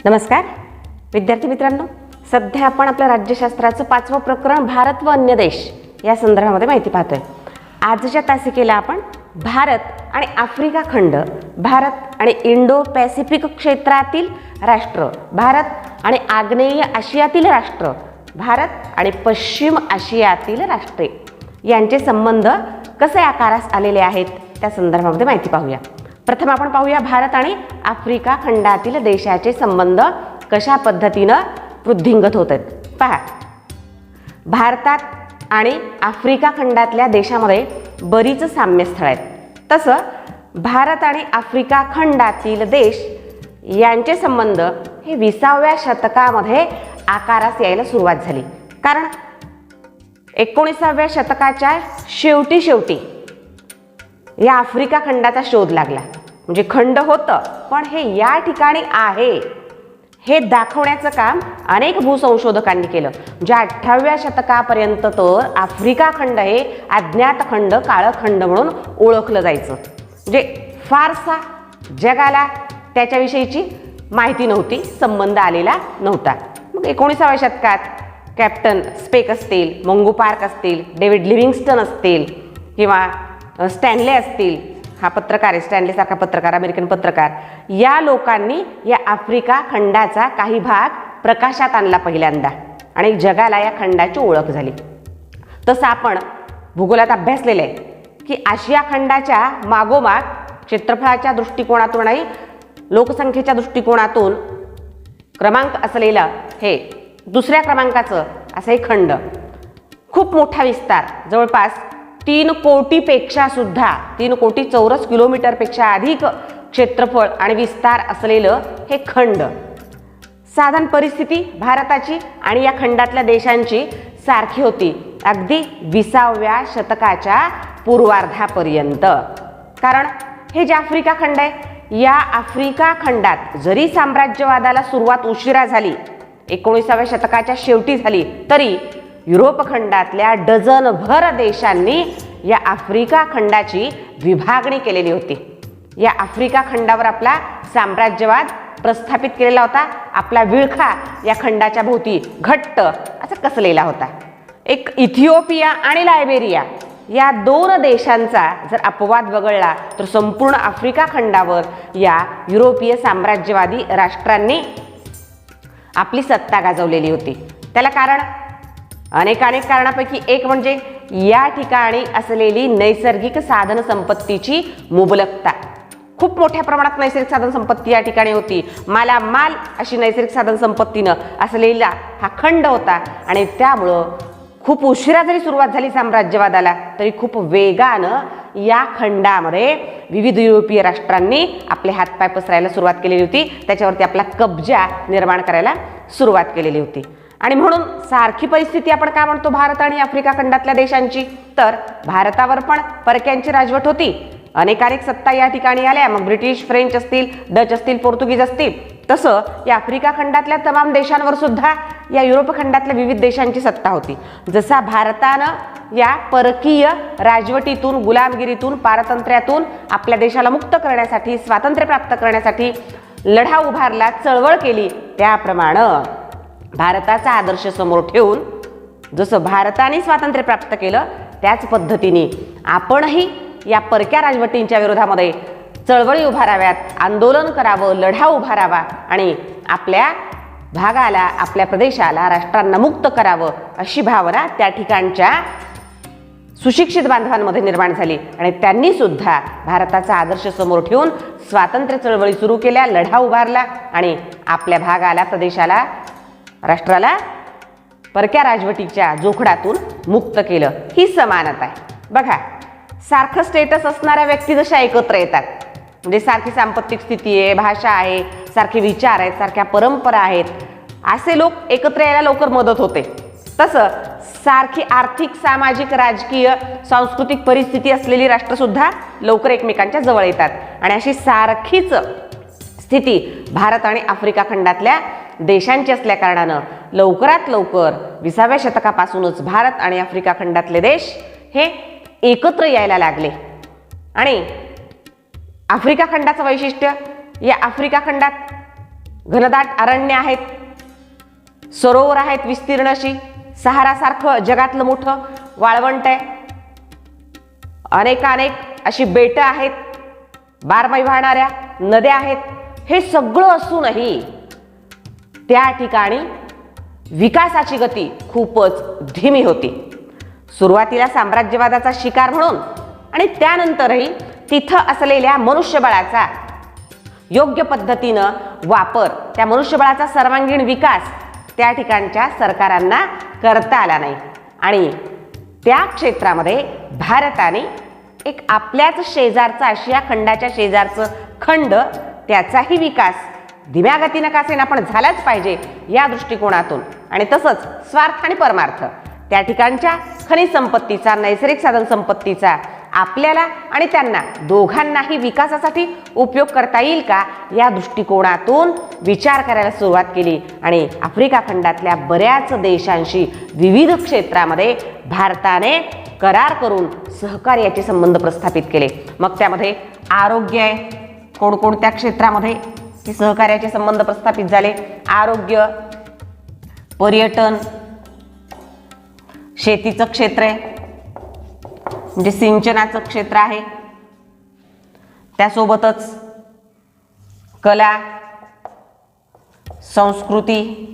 नमस्कार विद्यार्थी मित्रांनो, सध्या आपण आपल्या राज्यशास्त्राचं 5वं प्रकरण भारत व अन्य देश या संदर्भामध्ये माहिती पाहतोय. आजच्या तासिकेला आपण भारत आणि आफ्रिका खंड, भारत आणि इंडो पॅसिफिक क्षेत्रातील राष्ट्र, भारत आणि आग्नेय आशियातील राष्ट्र, भारत आणि पश्चिम आशियातील राष्ट्रे यांचे संबंध कसे आकारास आलेले आहेत त्या संदर्भामध्ये माहिती पाहूया. प्रथम आपण पाहूया भारत आणि आफ्रिका खंडातील देशाचे संबंध कशा पद्धतीनं वृद्धिंगत होत आहेत. पहा, भारतात आणि आफ्रिका खंडातल्या देशामध्ये बरीच साम्यस्थळ आहेत. तसं भारत आणि आफ्रिका खंडातील देश यांचे संबंध हे 20व्या शतकामध्ये आकारास यायला सुरुवात झाली. कारण 19व्या शतकाच्या शेवटी या आफ्रिका खंडाचा शोध लागला. म्हणजे खंड होतं पण हे या ठिकाणी आहे हे दाखवण्याचं काम अनेक भूसंशोधकांनी केलं. म्हणजे 18व्या शतकापर्यंत तर आफ्रिका खंड हे अज्ञात खंड, काळखंड म्हणून ओळखलं जायचं. म्हणजे फारसा जगाला त्याच्याविषयीची माहिती नव्हती, संबंध आलेला नव्हता. मग 19व्या शतकात कॅप्टन स्पेक असतील, मंगू पार्क असतील, डेव्हिड लिव्हिंगस्टन असतील किंवा स्टॅनले असतील, हा पत्रकार आहे स्टॅनलेसारखा पत्रकार, अमेरिकन पत्रकार, या लोकांनी या आफ्रिका खंडाचा काही भाग प्रकाशात आणला पहिल्यांदा आणि जगाला या खंडाची ओळख झाली. तसं आपण भूगोलात अभ्यासलेलं आहे की आशिया खंडाच्या मागोमाग क्षेत्रफळाच्या दृष्टिकोनातून आणि लोकसंख्येच्या दृष्टिकोनातून क्रमांक असलेलं हे दुसऱ्या क्रमांकाचं असं हे खंड, खूप मोठा विस्तार, जवळपास 3 कोटीपेक्षा सुद्धा 3 कोटी चौरस किलोमीटरपेक्षा अधिक क्षेत्रफळ आणि विस्तार असलेलं हे खंड. साधारण परिस्थिती भारताची आणि या खंडातल्या देशांची सारखी होती अगदी 20व्या शतकाच्या पूर्वार्धापर्यंत. कारण हे जे आफ्रिका खंड आहे, या आफ्रिका खंडात जरी साम्राज्यवादाला सुरुवात उशिरा झाली, 19व्या शतकाच्या शेवटी झाली, तरी युरोप खंडातल्या डझनभर देशांनी या आफ्रिका खंडाची विभागणी केलेली होती. या आफ्रिका खंडावर आपला साम्राज्यवाद प्रस्थापित केलेला होता. आपला विळखा या खंडाच्या भोवती घट्ट असा कसलेला होता. एक इथिओपिया आणि लायबेरिया या 2 देशांचा जर अपवाद वगळला तर संपूर्ण आफ्रिका खंडावर या युरोपीय साम्राज्यवादी राष्ट्रांनी आपली सत्ता गाजवलेली होती. त्याला कारण अनेक कारणापैकी एक म्हणजे या ठिकाणी असलेली नैसर्गिक साधन संपत्तीची मुबलकता. खूप मोठ्या प्रमाणात नैसर्गिक साधन संपत्ती या ठिकाणी होती. मालामाल अशी नैसर्गिक साधन संपत्तीनं असलेला हा खंड होता आणि त्यामुळं खूप उशिरा जरी सुरुवात झाली साम्राज्यवादाला, तरी खूप वेगानं या खंडामध्ये विविध युरोपीय राष्ट्रांनी आपले हातपाय पसरायला सुरुवात केलेली होती. त्याच्यावरती आपला कब्जा निर्माण करायला सुरुवात केलेली होती. आणि म्हणून सारखी परिस्थिती आपण काय म्हणतो भारत आणि आफ्रिका खंडातल्या देशांची, तर भारतावर पण परक्यांची राजवट होती. अनेक सत्ता या ठिकाणी आल्या, मग ब्रिटिश, फ्रेंच असतील, डच असतील, पोर्तुगीज असतील. तसं या आफ्रिका खंडातल्या तमाम देशांवर सुद्धा या युरोप खंडातल्या विविध देशांची सत्ता होती. जसा भारतानं या परकीय राजवटीतून, गुलामगिरीतून, पारतंत्र्यातून आपल्या देशाला मुक्त करण्यासाठी, स्वातंत्र्य प्राप्त करण्यासाठी लढा उभारला, चळवळ केली, त्याप्रमाणे भारताचा आदर्श समोर ठेवून जसं भारताने स्वातंत्र्य प्राप्त केलं त्याच पद्धतीने आपणही या परक्या राजवटींच्या विरोधामध्ये चळवळी उभाराव्यात, आंदोलन करावं, लढा उभारावा आणि आपल्या भागाला, आपल्या प्रदेशाला, राष्ट्रांना मुक्त करावं अशी भावना त्या ठिकाणच्या सुशिक्षित बांधवांमध्ये निर्माण झाली. आणि त्यांनी सुद्धा भारताचा आदर्श समोर ठेवून स्वातंत्र्य चळवळी सुरू केल्या, लढा उभारला आणि आपल्या भागाला, प्रदेशाला, राष्ट्राला परक्या राजवटीच्या जोखडातून मुक्त केलं. ही समानता आहे. बघा, सारखं स्टेटस असणाऱ्या व्यक्ती जशा एकत्र येतात, म्हणजे सारखी सांपत्तिक स्थिती आहे, भाषा आहे, सारखे विचार आहेत, सारख्या परंपरा आहेत, असे लोक एकत्र यायला लवकर मदत होते. तसं सारखी आर्थिक, सामाजिक, राजकीय, सांस्कृतिक परिस्थिती असलेली राष्ट्रसुद्धा लवकर एकमेकांच्या जवळ येतात. आणि अशी सारखीच स्थिती भारत आणि आफ्रिका खंडातल्या देशांची असल्या कारणानं लवकरात लवकर 20व्या शतकापासूनच भारत आणि आफ्रिका खंडातले देश हे एकत्र यायला लागले. आणि आफ्रिका खंडाचं वैशिष्ट्य, या आफ्रिका खंडात घनदाट अरण्य आहेत, सरोवर आहेत विस्तीर्ण अशी, सहारासारखं जगातलं मोठं वाळवंट आहे, अनेकानेक अशी बेटं आहेत, बारमाही वाहणाऱ्या नद्या आहेत. हे सगळं असूनही त्या ठिकाणी विकासाची गती खूपच धीमी होती. सुरुवातीला साम्राज्यवादाचा शिकार म्हणून आणि त्यानंतरही तिथं असलेल्या मनुष्यबळाचा योग्य पद्धतीनं वापर, त्या मनुष्यबळाचा सर्वांगीण विकास त्या ठिकाणच्या सरकारांना करता आला नाही. आणि त्या क्षेत्रामध्ये भारताने एक आपल्याच शेजारचा, आशिया खंडाच्या शेजारचं खंड, त्याचाही विकास धीम्या गतीनं का असेना पण झालाच पाहिजे या दृष्टिकोनातून, आणि तसंच स्वार्थ आणि परमार्थ त्या ठिकाणच्या खनिज संपत्तीचा, नैसर्गिक साधन संपत्तीचा आपल्याला आणि त्यांना दोघांनाही विकासासाठी उपयोग करता येईल का या दृष्टिकोनातून विचार करायला सुरुवात केली. आणि आफ्रिका खंडातल्या बऱ्याच देशांशी विविध क्षेत्रामध्ये भारताने करार करून सहकार्याचे संबंध प्रस्थापित केले. मग त्यामध्ये आरोग्य आहे, कोणकोणत्या क्षेत्रामध्ये हे सहकार्याचे संबंध प्रस्थापित झाले? आरोग्य, पर्यटन, शेतीचं क्षेत्र आहे म्हणजे सिंचनाचं क्षेत्र आहे, त्यासोबतच कला, संस्कृती,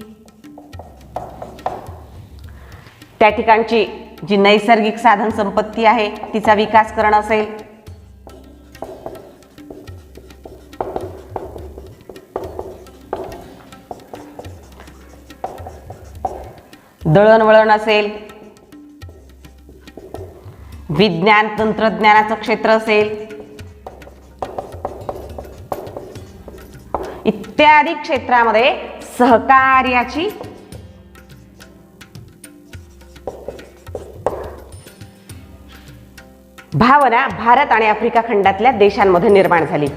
त्या ठिकाणची जी नैसर्गिक साधन संपत्ती आहे तिचा विकास करणं असेल, दळणवळण असेल, विज्ञान तंत्रज्ञानाचं क्षेत्र असेल, इत्यादी क्षेत्रामध्ये सहकार्याची भावना भारत आणि आफ्रिका खंडातल्या देशांमध्ये निर्माण झाली.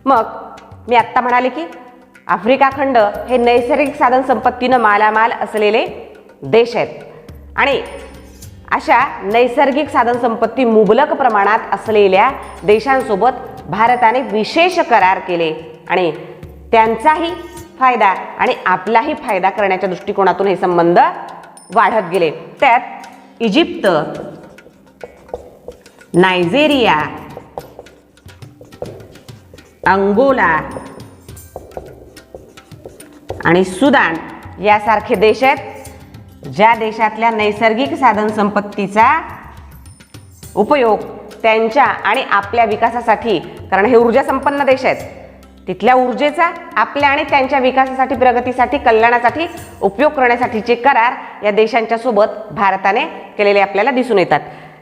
मग मी आत्ता म्हणाले की आफ्रिका खंड हे नैसर्गिक साधन संपत्तीनं मालामाल असलेले देश आहेत आणि अशा नैसर्गिक साधन संपत्ती मुबलक प्रमाणात असलेल्या देशांसोबत भारताने विशेष करार केले आणि त्यांचाही फायदा आणि आपलाही फायदा करण्याच्या दृष्टिकोनातून हे संबंध वाढत गेले. त्यात इजिप्त, नायजेरिया, अंगोला आणि सुदान यासारखे देश आहेत ज्या देशातल्या नैसर्गिक साधन संपत्तीचा उपयोग त्यांच्या आणि आपल्या विकासासाठी, कारण हे ऊर्जा संपन्न देश आहेत, तिथल्या ऊर्जेचा आपल्या आणि त्यांच्या विकासासाठी, प्रगतीसाठी, कल्याणासाठी उपयोग करण्यासाठीचे करार या देशांच्या सोबत भारताने केलेले आपल्याला दिसून येतात.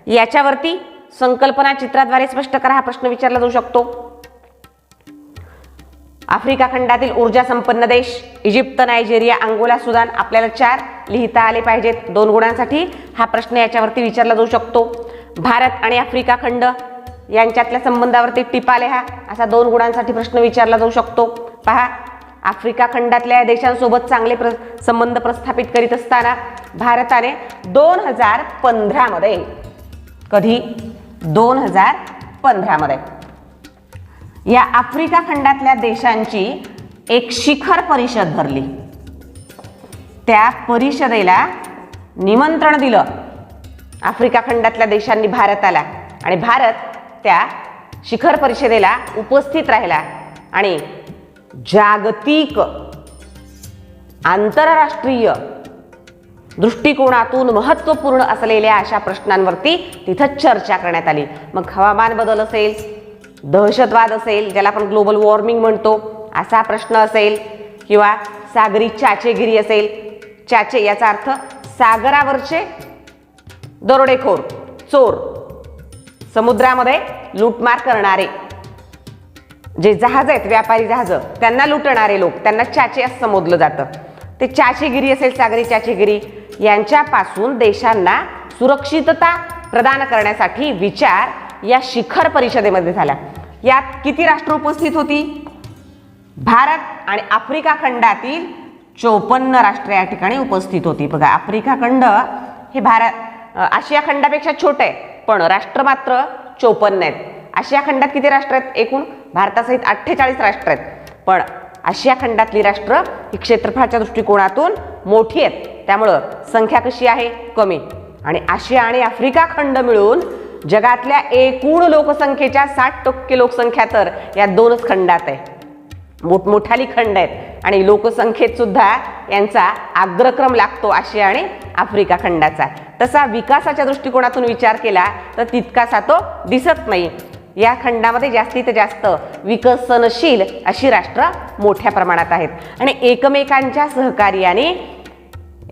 याच्यावरती संकल्पना चित्राद्वारे स्पष्ट करा हा प्रश्न विचारला जाऊ शकतो. आफ्रिका खंडातील ऊर्जा संपन्न देश इजिप्त, नायजेरिया, अंगोला, सुदान आपल्याला 4 लिहिता आले पाहिजेत 2 गुणांसाठी. हा प्रश्न याच्यावरती विचारला जाऊ शकतो. भारत आणि आफ्रिका खंड यांच्यातल्या संबंधावरती टिपा लिहा असा 2 गुणांसाठी प्रश्न विचारला जाऊ शकतो. पहा, आफ्रिका खंडातल्या देशांसोबत चांगले संबंध प्रस्थापित करीत असताना भारताने 2015 मध्ये, कधी 2015 मध्ये या आफ्रिका खंडातल्या देशांची एक शिखर परिषद भरली. त्या परिषदेला निमंत्रण दिलं आफ्रिका खंडातल्या देशांनी भारताला आणि भारत त्या शिखर परिषदेला उपस्थित राहिला आणि जागतिक, आंतरराष्ट्रीय दृष्टिकोनातून महत्त्वपूर्ण असलेल्या अशा प्रश्नांवरती तिथं चर्चा करण्यात आली. मग हवामान बदल असेल, दहशतवाद असेल, ज्याला आपण ग्लोबल वॉर्मिंग म्हणतो असा प्रश्न असेल, किंवा सागरी चाचेगिरी असेल. चाचे याचा अर्थ सागरावरचे दरोडेखोर, चोर, समुद्रामध्ये लूटमार करणारे जे जहाज आहेत, व्यापारी जहाज, त्यांना लुटणारे लोक, त्यांना चाचे असं संबोधलं जातं. ते चाचेगिरी असेल, सागरी चाचेगिरी, यांच्यापासून देशांना सुरक्षितता प्रदान करण्यासाठी विचार या शिखर परिषदेमध्ये झाला. यात किती राष्ट्र उपस्थित होती? भारत आणि आफ्रिका खंडातील 54 राष्ट्र या ठिकाणी उपस्थित होती. बघा, आफ्रिका खंड हे आशिया खंडापेक्षा छोटे आहे, पण राष्ट्र मात्र 54 आहेत. आशिया खंडात किती राष्ट्र आहेत? एकूण भारतासहित 48 राष्ट्र आहेत, पण आशिया खंडातली राष्ट्र ही क्षेत्रफळाच्या दृष्टिकोनातून मोठी आहेत, त्यामुळं संख्या कशी आहे, कमी. आणि आशिया आणि आफ्रिका खंड मिळून जगातल्या एकूण लोकसंख्येच्या 60% लोकसंख्या तर या दोनच खंडात आहे. मोठमोठाली खंड आहेत आणि लोकसंख्येत सुद्धा यांचा अग्रक्रम लागतो आशिया आणि आफ्रिका खंडाचा. तसा विकासाच्या दृष्टिकोनातून विचार केला तर तितकासा तो दिसत नाही. या खंडामध्ये जास्तीत जास्त विकसनशील अशी राष्ट्र मोठ्या प्रमाणात आहेत आणि एकमेकांच्या सहकार्याने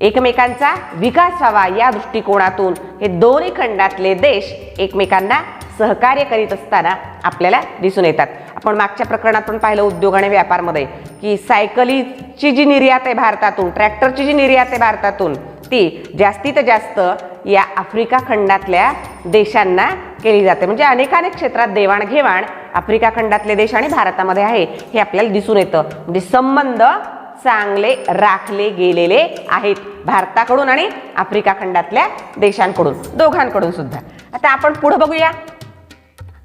एकमेकांचा विकास व्हावा या दृष्टिकोनातून हे दोन्ही खंडातले देश एकमेकांना सहकार्य करीत असताना आपल्याला दिसून येतात. आपण मागच्या प्रकरणात पण पाहिलं उद्योग आणि व्यापारमध्ये की सायकलीची जी निर्यात आहे भारतातून, ट्रॅक्टरची जी निर्यात आहे भारतातून, ती जास्तीत जास्त या आफ्रिका खंडातल्या देशांना केली जाते. म्हणजे अनेकानेक क्षेत्रात देवाणघेवाण आफ्रिका खंडातले देश आणि भारतामध्ये आहे हे आपल्याला दिसून येतं. म्हणजे संबंध चांगले राखले गेलेले आहेत भारताकडून आणि आफ्रिका खंडातल्या देशांकडून, दोघांकडून सुद्धा. आता आपण पुढे बघूया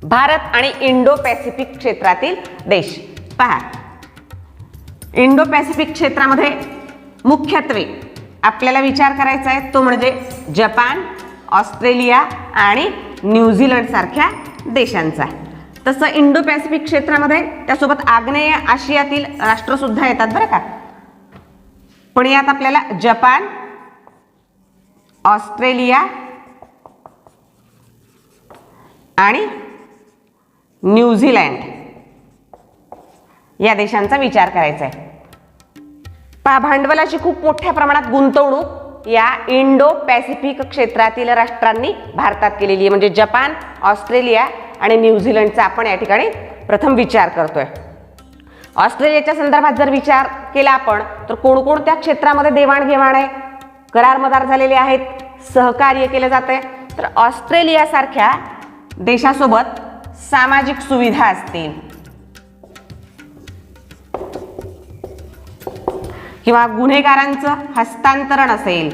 भारत आणि इंडो पॅसिफिक क्षेत्रातील देश. पहा, इंडो पॅसिफिक क्षेत्रामध्ये मुख्यत्वे आपल्याला विचार करायचा आहे तो म्हणजे जपान, ऑस्ट्रेलिया आणि न्यूझीलंड सारख्या देशांचा. तसं इंडो पॅसिफिक क्षेत्रामध्ये त्यासोबत आग्नेय आशियातील राष्ट्र सुद्धा येतात बरं का. पण यात आपल्याला जपान, ऑस्ट्रेलिया आणि न्यूझीलंड या देशांचा विचार करायचा आहे. पहा, भांडवलाची खूप मोठ्या प्रमाणात गुंतवणूक या इंडो पॅसिफिक क्षेत्रातील राष्ट्रांनी भारतात केलेली आहे. म्हणजे जपान, ऑस्ट्रेलिया आणि न्यूझीलंडचा आपण या ठिकाणी प्रथम विचार करतोय. ऑस्ट्रेलियाच्या संदर्भात जर विचार केला आपण तर कोणकोणत्या क्षेत्रामध्ये देवाणघेवाण आहे, करार मदार झालेले आहेत, सहकार्य केले जाते. तर ऑस्ट्रेलिया सारख्या देशासोबत सामाजिक सुविधा असतील किंवा गुन्हेगारांचं हस्तांतरण असेल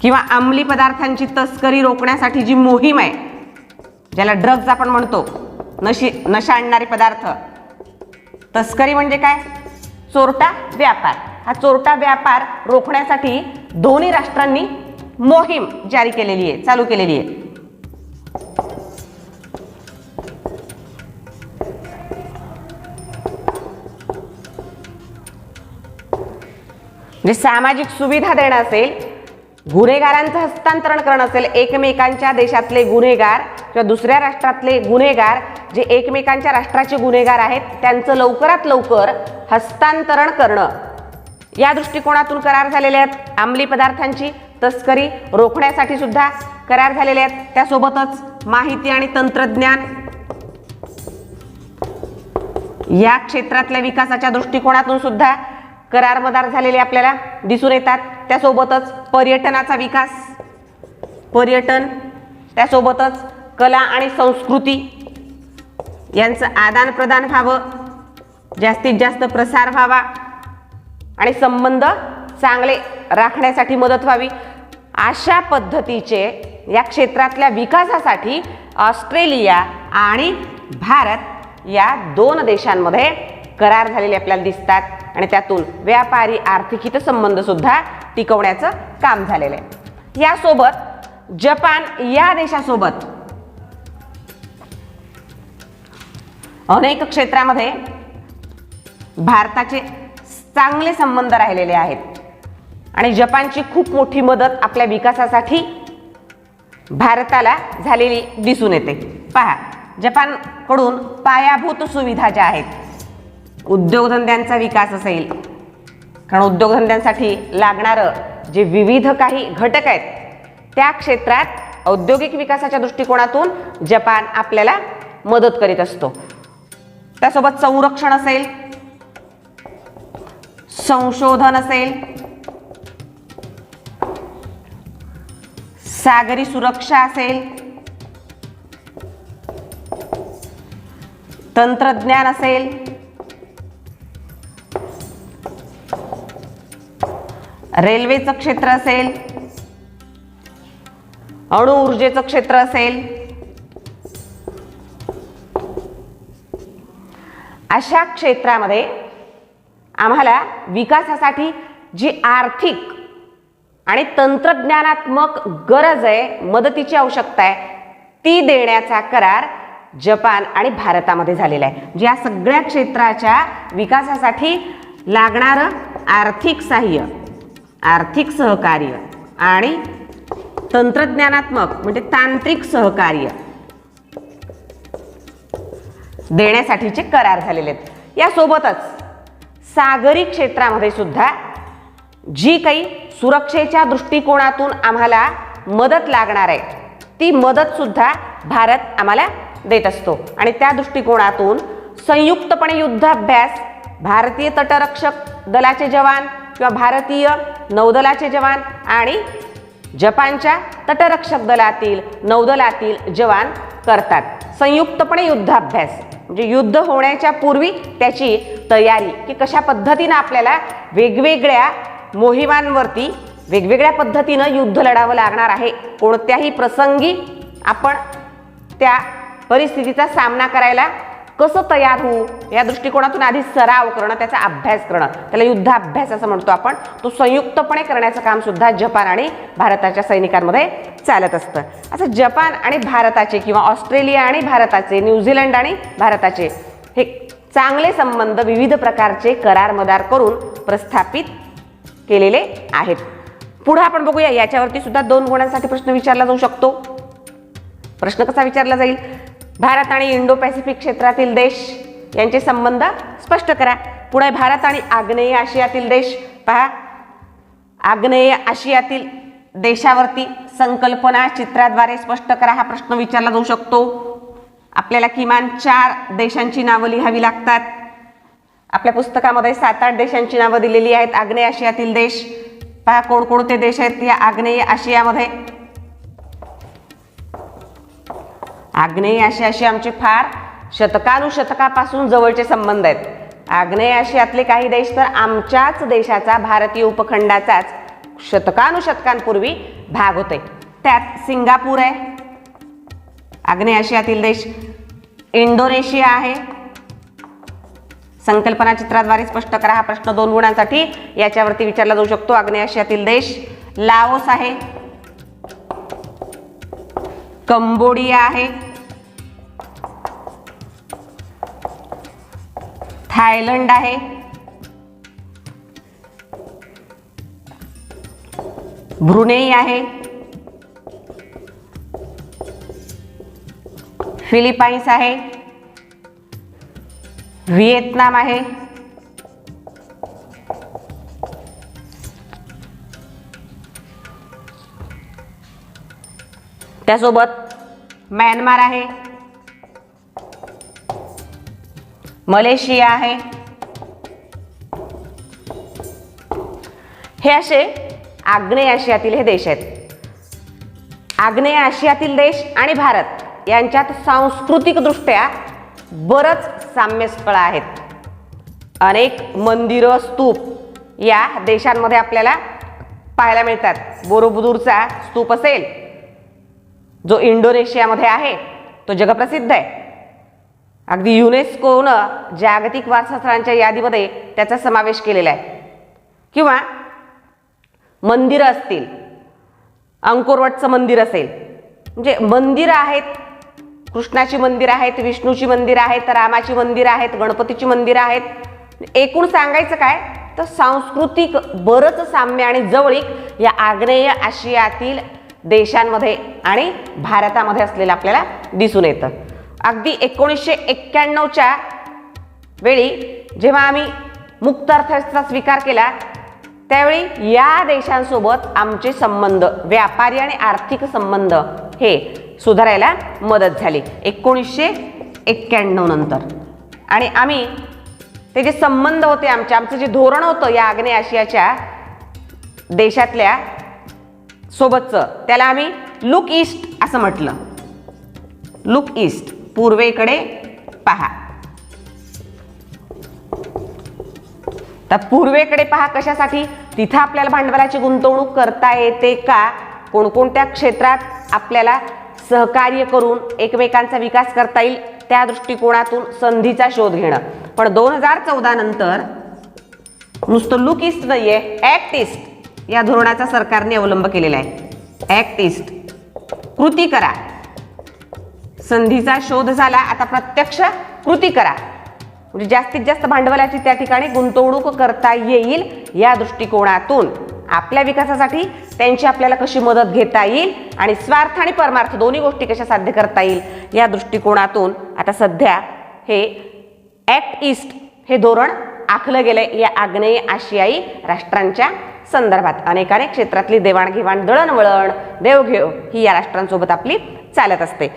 किंवा अंमली पदार्थांची तस्करी रोखण्यासाठी जी मोहीम आहे, ज्याला ड्रग्ज आपण म्हणतो, नशा आणणारे पदार्थ, तस्करी म्हणजे काय, चोरटा व्यापार. हा चोरटा व्यापार रोखण्यासाठी दोन्ही राष्ट्रांनी मोहीम जारी केलेली आहे, चालू केलेली आहे. म्हणजे सामाजिक सुविधा देणं असेल, गुन्हेगारांचं हस्तांतरण करणं असेल, एकमेकांच्या देशातले गुन्हेगार किंवा दुसऱ्या राष्ट्रातले गुन्हेगार जे एकमेकांच्या राष्ट्राचे गुन्हेगार आहेत त्यांचं लवकरात लवकर हस्तांतरण करणं या दृष्टिकोनातून करार झालेले आहेत. अंमली पदार्थांची तस्करी रोखण्यासाठी सुद्धा करार झालेले आहेत. त्यासोबतच माहिती आणि तंत्रज्ञान या क्षेत्रातल्या विकासाच्या दृष्टिकोनातून सुद्धा करार मदार झालेले आपल्याला दिसून येतात. त्यासोबतच पर्यटनाचा विकास, पर्यटन, त्यासोबतच कला आणि संस्कृती यांचं आदान प्रदान व्हावं, जास्तीत जास्त प्रसार व्हावा आणि संबंध चांगले राखण्यासाठी मदत व्हावी, अशा पद्धतीचे या क्षेत्रातल्या विकासासाठी ऑस्ट्रेलिया आणि भारत या दोन देशांमध्ये करार झालेले आपल्याला दिसतात आणि त्यातून व्यापारी आर्थिक हितसंबंध सुद्धा टिकवण्याचं काम झालेलं आहे. यासोबत जपान या देशासोबत अनेक क्षेत्रामध्ये भारताचे चांगले संबंध राहिलेले आहेत आणि जपानची खूप मोठी मदत आपल्या विकासासाठी भारताला झालेली दिसून येते. पहा, जपानकडून पायाभूत सुविधा ज्या आहेत, उद्योगधंद्यांचा विकास असेल, कारण उद्योगधंद्यांसाठी लागणारं जे विविध काही घटक आहेत त्या क्षेत्रात औद्योगिक विकासाच्या दृष्टिकोनातून जपान आपल्याला मदत करीत असतो. त्यासोबत संरक्षण असेल, संशोधन असेल, सागरी सुरक्षा असेल, तंत्रज्ञान असेल, रेल्वेचं क्षेत्र असेल, अणुऊर्जेचं क्षेत्र असेल, अशा क्षेत्रामध्ये आम्हाला विकासासाठी जी आर्थिक आणि तंत्रज्ञानात्मक गरज आहे, मदतीची आवश्यकता आहे, ती देण्याचा करार जपान आणि भारतामध्ये झालेला आहे. ज्या सगळ्या क्षेत्राच्या विकासासाठी लागणारं आर्थिक सहाय्य, आर्थिक सहकार्य आणि तंत्रज्ञानात्मक म्हणजे तांत्रिक सहकार्य देण्यासाठीचे करार झालेले आहेत. यासोबतच सागरी क्षेत्रामध्ये सुद्धा जी काही सुरक्षेच्या दृष्टिकोनातून आम्हाला मदत लागणार आहे, ती मदत सुद्धा भारत आम्हाला देत असतो. आणि त्या दृष्टिकोनातून संयुक्तपणे युद्धाभ्यास भारतीय तटरक्षक दलाचे जवान किंवा भारतीय नौदलाचे जवान आणि जपानच्या तटरक्षक दलातील नौदलातील जवान करतात. संयुक्तपणे युद्धाभ्यास म्हणजे युद्ध होण्याच्या पूर्वी त्याची तयारी, की कशा पद्धतीनं आपल्याला वेगवेगळ्या मोहिमांवरती वेगवेगळ्या पद्धतीनं युद्ध लढावं लागणार आहे, कोणत्याही प्रसंगी आपण त्या परिस्थितीचा सामना करायला कसं तयार होऊ, या दृष्टिकोनातून आधी सराव करणं, त्याचा अभ्यास करणं, त्याला युद्धाभ्यास असं म्हणतो आपण. तो संयुक्तपणे करण्याचं काम सुद्धा जपान आणि भारताच्या सैनिकांमध्ये चालत असतं. असं जपान आणि भारताचे किंवा ऑस्ट्रेलिया आणि भारताचे, न्यूझीलंड आणि भारताचे हे चांगले संबंध विविध प्रकारचे करार मदार करून प्रस्थापित केलेले आहेत. पुढे आपण बघूया, याच्यावरती सुद्धा 2 गुणांसाठी प्रश्न विचारला जाऊ शकतो. प्रश्न कसा विचारला जाईल? भारत आणि इंडो पॅसिफिक क्षेत्रातील देश यांचे संबंध स्पष्ट करा. पुढे भारत आणि आग्नेय आशियातील देश पहा. आग्नेय आशियातील देशावरती संकल्पना चित्राद्वारे स्पष्ट करा, हा प्रश्न विचारला जाऊ शकतो. आपल्याला किमान 4 देशांची नावं लिहावी लागतात. आपल्या पुस्तकामध्ये 7-8 देशांची नावं दिलेली आहेत. आग्नेय आशियातील देश पहा, कोणकोणते देश आहेत या आग्नेय आशियामध्ये. आग्नेय आशियाशी आमचे फार शतकानुशतकापासून जवळचे संबंध आहेत. आग्नेय आशियातले काही देश तर आमच्याच देशाचा, भारतीय उपखंडाचाच शतकानुशतकांपूर्वी भाग होते. त्यात सिंगापूर आहे, आग्नेय आशियातील देश. इंडोनेशिया आहे, संकल्पना चित्राद्वारे स्पष्ट करा, हा प्रश्न 2 गुणांसाठी याच्यावरती विचारला जाऊ शकतो. आग्नेय आशियातील देश. लाओस आहे, कंबोडिया आहे, थायलंड आहे, ब्रुनेई आहे, फिलिपाईन्स आहे, व्हिएतनाम आहे, त्यासोबत म्यानमार आहे, मलेशिया आहे. हे असे आग्नेय आशियातील हे देश आहेत. आग्नेय आशियातील देश आणि भारत यांच्यात सांस्कृतिकदृष्ट्या बरंच साम्यस्थळ आहेत. अनेक मंदिरं, स्तूप या देशांमध्ये आपल्याला पाहायला मिळतात. बोरोबुदूरचा स्तूप असेल, जो इंडोनेशियामध्ये आहे, तो जगप्रसिद्ध आहे. अगदी युनेस्कोनं जागतिक वारसा स्थळांच्या यादीमध्ये त्याचा समावेश केलेला आहे. किंवा मंदिरं असतील, अंकोरवटचं मंदिर असेल, म्हणजे मंदिरं आहेत, कृष्णाची मंदिरं आहेत, विष्णूची मंदिरं आहेत, रामाची मंदिरं आहेत, गणपतीची मंदिरं आहेत. एकूण सांगायचं काय तर सांस्कृतिक बरंच साम्य आणि जवळीक या आग्नेय आशियातील देशांमध्ये आणि भारतामध्ये असलेलं आपल्याला दिसून येतं. अगदी 1991च्या वेळी जेव्हा आम्ही मुक्त अर्थव्यवस्थेचा स्वीकार केला, त्यावेळी या देशांसोबत आमचे संबंध, व्यापारी आणि आर्थिक संबंध हे सुधारायला मदत झाली 1991 नंतर. आणि आम्ही ते जे संबंध होते आमचं जे धोरण होतं या आग्नेय आशियाच्या देशातल्या सोबतचं, त्याला आम्ही लुक ईस्ट असं म्हटलं. लुक ईस्ट, पूर्वेकडे पहा. तर पूर्वेकडे पहा कशासाठी? तिथं आपल्याला भांडवलाची गुंतवणूक करता येते का? कोणकोणत्या क्षेत्रात आपल्याला सहकार्य करून एकमेकांचा विकास करता येईल त्या दृष्टिकोनातून संधीचा शोध घेणं. पण 2014 नंतर नुसतं लुक ईस्ट नाहीये, ऍक्ट ईस्ट या धोरणाचा सरकारने अवलंब केलेला आहे. ऍक्ट ईस्ट, कृती करा. संधीचा शोध झाला, आता प्रत्यक्ष कृती करा. म्हणजे जास्तीत जास्त भांडवलाची त्या ठिकाणी गुंतवणूक करता येईल या दृष्टिकोनातून आपल्या विकासासाठी त्यांची आपल्याला कशी मदत घेता येईल आणि स्वार्थ आणि परमार्थ दोन्ही गोष्टी कशा साध्य करता येईल या दृष्टिकोनातून आता सध्या हे ऍक्ट ईस्ट हे धोरण आखलं गेलंय या आग्नेय आशियाई राष्ट्रांच्या संदर्भात. अनेक क्षेत्रातली देवाणघेवाण, दळणवळण, देवघेव ही या राष्ट्रांसोबत आपली चालत असते.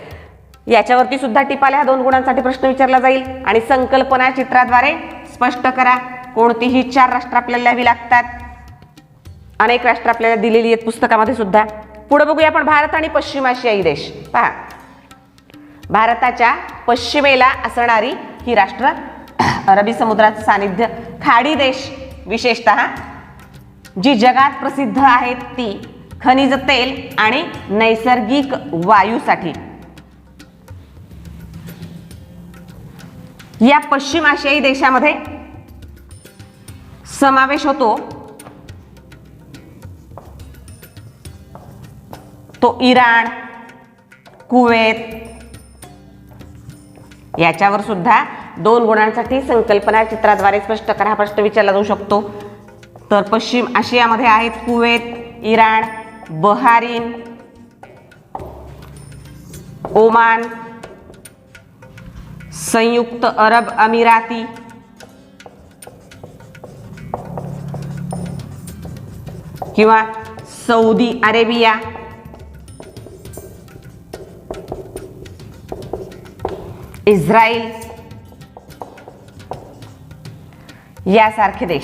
याच्यावरती सुद्धा टिपाला ह्या 2 गुणांसाठी प्रश्न विचारला जाईल. आणि संकल्पना चित्राद्वारे स्पष्ट करा. कोणतीही 4 राष्ट्र आपल्याला लिहावी लागतात. अनेक राष्ट्र आपल्याला दिलेली आहेत पुस्तकामध्ये सुद्धा. पुढे बघूया आपण भारत आणि पश्चिम आशियाई देश. पहा, भारताच्या पश्चिमेला असणारी ही राष्ट्र, अरबी समुद्राचं सानिध्य, खाडी देश, विशेषतः जी जगात प्रसिद्ध आहेत ती खनिज तेल आणि नैसर्गिक वायूसाठी. या पश्चिम आशियाई देशामध्ये समावेश होतो तो इराण, कुवेत. याच्यावर सुद्धा 2 गुणांसाठी संकल्पना चित्राद्वारे स्पष्ट करा हा प्रश्न विचारला जाऊ शकतो. तर पश्चिम आशियामध्ये आहेत कुवेत, इराण, बहारीन, ओमान, संयुक्त अरब अमिराती, किंवा सौदी अरेबिया, इस्रायल यासारखे देश.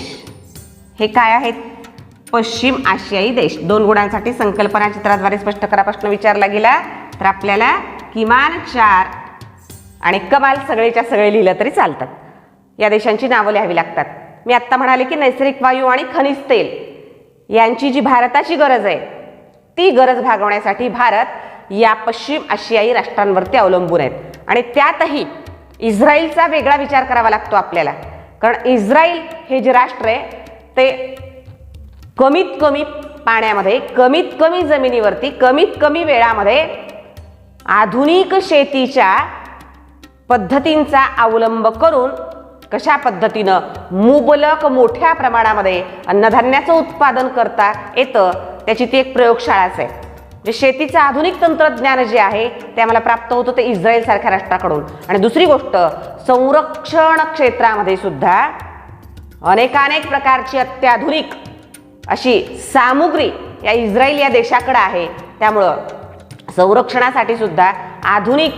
हे काय आहेत? पश्चिम आशियाई देश. 2 गुणांसाठी संकल्पना चित्राद्वारे स्पष्ट करा प्रश्न विचारला गेला तर आपल्याला किमान 4 आणि कमाल सगळेच्या सगळे लिहिलं तरी चालतात. या देशांची नावं लिहावी लागतात. मी आत्ता म्हणाले की नैसर्गिक वायू आणि खनिज तेल यांची जी भारताची गरज आहे ती गरज भागवण्यासाठी भारत या पश्चिम आशियाई राष्ट्रांवरती अवलंबून आहेत. आणि त्यातही इस्रायलचा वेगळा विचार करावा लागतो आपल्याला. कारण इस्रायल हे जे राष्ट्र आहे ते कमीत कमी पाण्यामध्ये, कमीत कमी जमिनीवरती, कमीत कमी वेळामध्ये आधुनिक शेतीच्या पद्धतींचा अवलंब करून कशा पद्धतीनं मुबलक मोठ्या प्रमाणामध्ये अन्नधान्याचं उत्पादन करता येतं त्याची ती एक प्रयोगशाळाच आहे. जे शेतीचं आधुनिक तंत्रज्ञान जे आहे ते आम्हाला प्राप्त होतं ते इस्रायल सारख्या राष्ट्राकडून. आणि दुसरी गोष्ट, संरक्षण क्षेत्रामध्ये सुद्धा अनेक प्रकारची अत्याधुनिक अशी सामुग्री या इस्रायल या देशाकडे आहे. त्यामुळं संरक्षणासाठी सुद्धा आधुनिक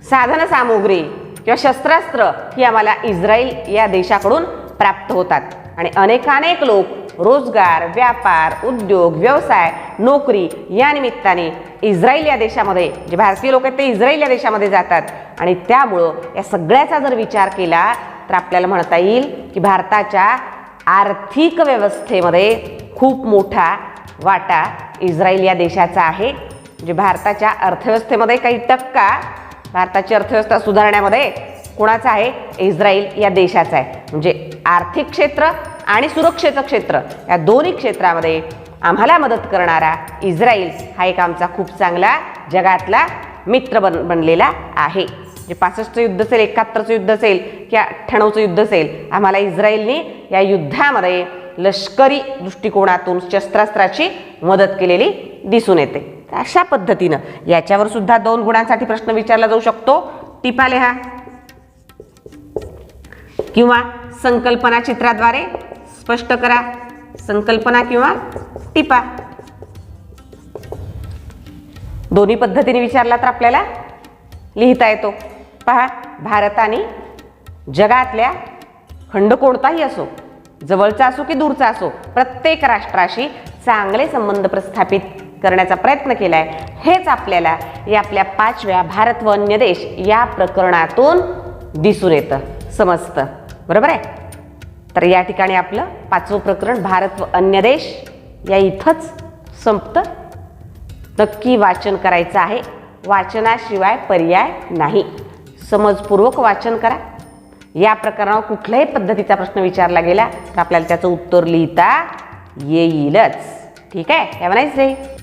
साधन सामुग्री किंवा शस्त्रास्त्र ही आम्हाला इस्रायल या देशाकडून प्राप्त होतात. आणि अनेक लोक रोजगार, व्यापार, उद्योग, व्यवसाय, नोकरी या निमित्ताने इस्रायल या देशामध्ये, जे भारतीय लोक आहेत ते इस्रायल या देशामध्ये जातात. आणि त्यामुळं या सगळ्याचा जर विचार केला तर आपल्याला म्हणता येईल की भारताच्या आर्थिक व्यवस्थेमध्ये खूप मोठा वाटा इस्रायल या देशाचा आहे. म्हणजे भारताच्या अर्थव्यवस्थेमध्ये काही टक्का भारताची अर्थव्यवस्था सुधारण्यामध्ये कोणाचा आहे? इस्रायल या देशाचा आहे. म्हणजे आर्थिक क्षेत्र आणि सुरक्षेचं क्षेत्र या दोन्ही क्षेत्रामध्ये आम्हाला मदत करणारा इस्रायल हा एक आमचा खूप चांगला जगातला मित्र बनलेला आहे. जे 65चं युद्ध असेल, 71चं युद्ध असेल किंवा 98चं युद्ध असेल, आम्हाला इस्रायलने या युद्धामध्ये लष्करी दृष्टिकोनातून शस्त्रास्त्राची मदत केलेली दिसून येते. अशा पद्धतीनं याच्यावर सुद्धा 2 गुणांसाठी प्रश्न विचारला जाऊ शकतो. टिपा लिहा किंवा संकल्पना चित्राद्वारे स्पष्ट करा. संकल्पना किंवा टिपा दोन्ही पद्धतीने विचारला तर आपल्याला लिहिता येतो. पहा, भारताने जगातल्या खंड कोणताही असो, जवळचा असो की दूरचा असो, प्रत्येक राष्ट्राशी चांगले संबंध प्रस्थापित करण्याचा प्रयत्न केलाय. हेच आपल्याला या आपल्या 5व्या भारत व अन्य देश या प्रकरणातून दिसून येतं, समजतं. बरोबर आहे. तर या ठिकाणी आपलं 5वं प्रकरण भारत व अन्य देश या इथंच संपतं. नक्की वाचन करायचं आहे, वाचनाशिवाय पर्याय नाही. समजपूर्वक वाचन करा. या प्रकरणावर कुठल्याही पद्धतीचा प्रश्न विचारला गेला तर आपल्याला त्याचं उत्तर लिहिता येईलच. ठीक आहे. Have a nice day.